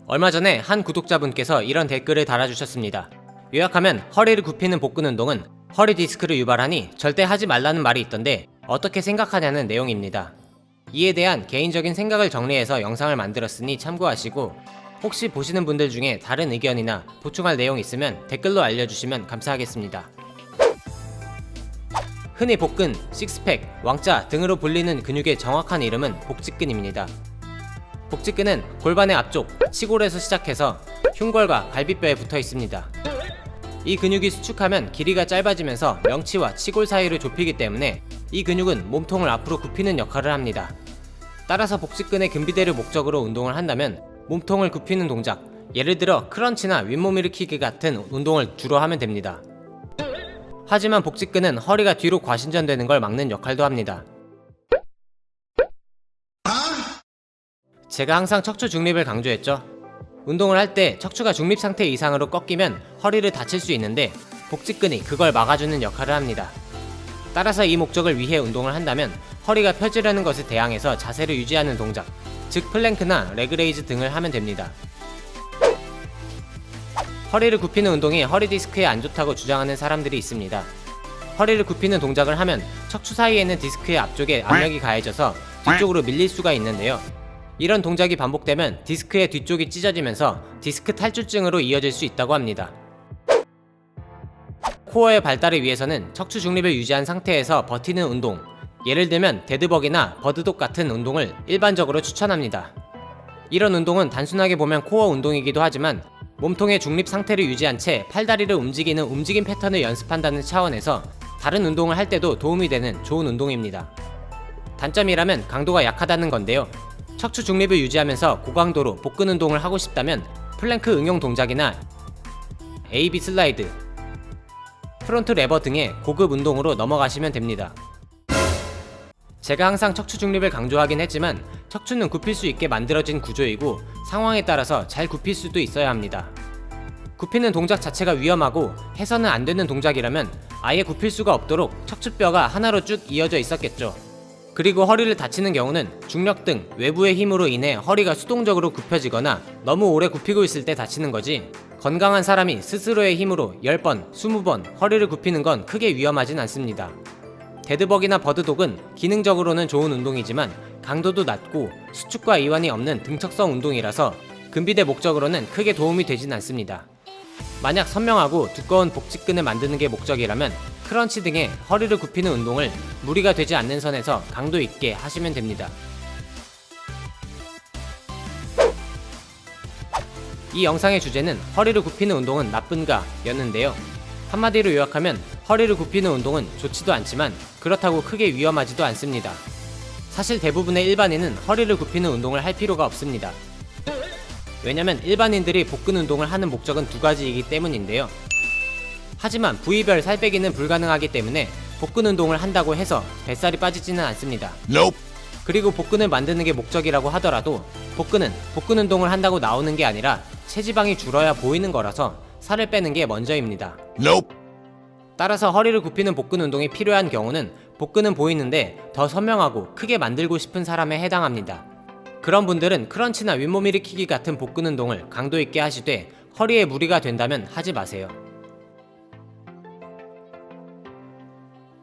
얼마 전에 한 구독자분께서 이런 댓글을 달아주셨습니다. 요약하면 허리를 굽히는 복근 운동은 허리 디스크를 유발하니 절대 하지 말라는 말이 있던데 어떻게 생각하냐는 내용입니다. 이에 대한 개인적인 생각을 정리해서 영상을 만들었으니 참고하시고, 혹시 보시는 분들 중에 다른 의견이나 보충할 내용 있으면 댓글로 알려주시면 감사하겠습니다. 흔히 복근, 식스팩, 왕자 등으로 불리는 근육의 정확한 이름은 복직근입니다. 복직근은 골반의 앞쪽 치골에서 시작해서 흉골과 갈비뼈에 붙어 있습니다. 이 근육이 수축하면 길이가 짧아지면서 명치와 치골 사이를 좁히기 때문에 이 근육은 몸통을 앞으로 굽히는 역할을 합니다. 따라서 복직근의 근비대를 목적으로 운동을 한다면 몸통을 굽히는 동작, 예를 들어 크런치나 윗몸 일으키기 같은 운동을 주로 하면 됩니다. 하지만 복직근은 허리가 뒤로 과신전되는 걸 막는 역할도 합니다. 제가 항상 척추 중립을 강조했죠. 운동을 할 때 척추가 중립 상태 이상으로 꺾이면 허리를 다칠 수 있는데 복직근이 그걸 막아주는 역할을 합니다. 따라서 이 목적을 위해 운동을 한다면 허리가 펴지려는 것에 대항해서 자세를 유지하는 동작, 즉 플랭크나 레그레이즈 등을 하면 됩니다. 허리를 굽히는 운동이 허리 디스크에 안 좋다고 주장하는 사람들이 있습니다. 허리를 굽히는 동작을 하면 척추 사이에 있는 디스크의 앞쪽에 압력이 가해져서 뒤쪽으로 밀릴 수가 있는데요. 이런 동작이 반복되면 디스크의 뒤쪽이 찢어지면서 디스크 탈출증으로 이어질 수 있다고 합니다. 코어의 발달을 위해서는 척추 중립을 유지한 상태에서 버티는 운동, 예를 들면 데드버기나 버드독 같은 운동을 일반적으로 추천합니다. 이런 운동은 단순하게 보면 코어 운동이기도 하지만 몸통의 중립 상태를 유지한 채 팔다리를 움직이는 움직임 패턴을 연습한다는 차원에서 다른 운동을 할 때도 도움이 되는 좋은 운동입니다. 단점이라면 강도가 약하다는 건데요. 척추 중립을 유지하면서 고강도로 복근 운동을 하고 싶다면 플랭크 응용 동작이나 AB 슬라이드, 프론트 레버 등의 고급 운동으로 넘어가시면 됩니다. 제가 항상 척추 중립을 강조하긴 했지만 척추는 굽힐 수 있게 만들어진 구조이고 상황에 따라서 잘 굽힐 수도 있어야 합니다. 굽히는 동작 자체가 위험하고 해서는 안 되는 동작이라면 아예 굽힐 수가 없도록 척추뼈가 하나로 쭉 이어져 있었겠죠. 그리고 허리를 다치는 경우는 중력 등 외부의 힘으로 인해 허리가 수동적으로 굽혀지거나 너무 오래 굽히고 있을 때 다치는 거지, 건강한 사람이 스스로의 힘으로 10번, 20번 허리를 굽히는 건 크게 위험하진 않습니다. 데드버기나 버드독은 기능적으로는 좋은 운동이지만 강도도 낮고 수축과 이완이 없는 등척성 운동이라서 근비대 목적으로는 크게 도움이 되진 않습니다. 만약 선명하고 두꺼운 복직근을 만드는 게 목적이라면 크런치 등의 허리를 굽히는 운동을 무리가 되지 않는 선에서 강도 있게 하시면 됩니다. 이 영상의 주제는 허리를 굽히는 운동은 나쁜가 였는데요. 한마디로 요약하면 허리를 굽히는 운동은 좋지도 않지만 그렇다고 크게 위험하지도 않습니다. 사실 대부분의 일반인은 허리를 굽히는 운동을 할 필요가 없습니다. 왜냐면 일반인들이 복근 운동을 하는 목적은 두 가지이기 때문인데요. 하지만 부위별 살 빼기는 불가능하기 때문에 복근 운동을 한다고 해서 뱃살이 빠지지는 않습니다. 그리고 복근을 만드는 게 목적이라고 하더라도 복근은 복근 운동을 한다고 나오는 게 아니라 체지방이 줄어야 보이는 거라서 살을 빼는 게 먼저입니다. 따라서 허리를 굽히는 복근 운동이 필요한 경우는 복근은 보이는데 더 선명하고 크게 만들고 싶은 사람에 해당합니다. 그런 분들은 크런치나 윗몸 일으키기 같은 복근 운동을 강도 있게 하시되 허리에 무리가 된다면 하지 마세요.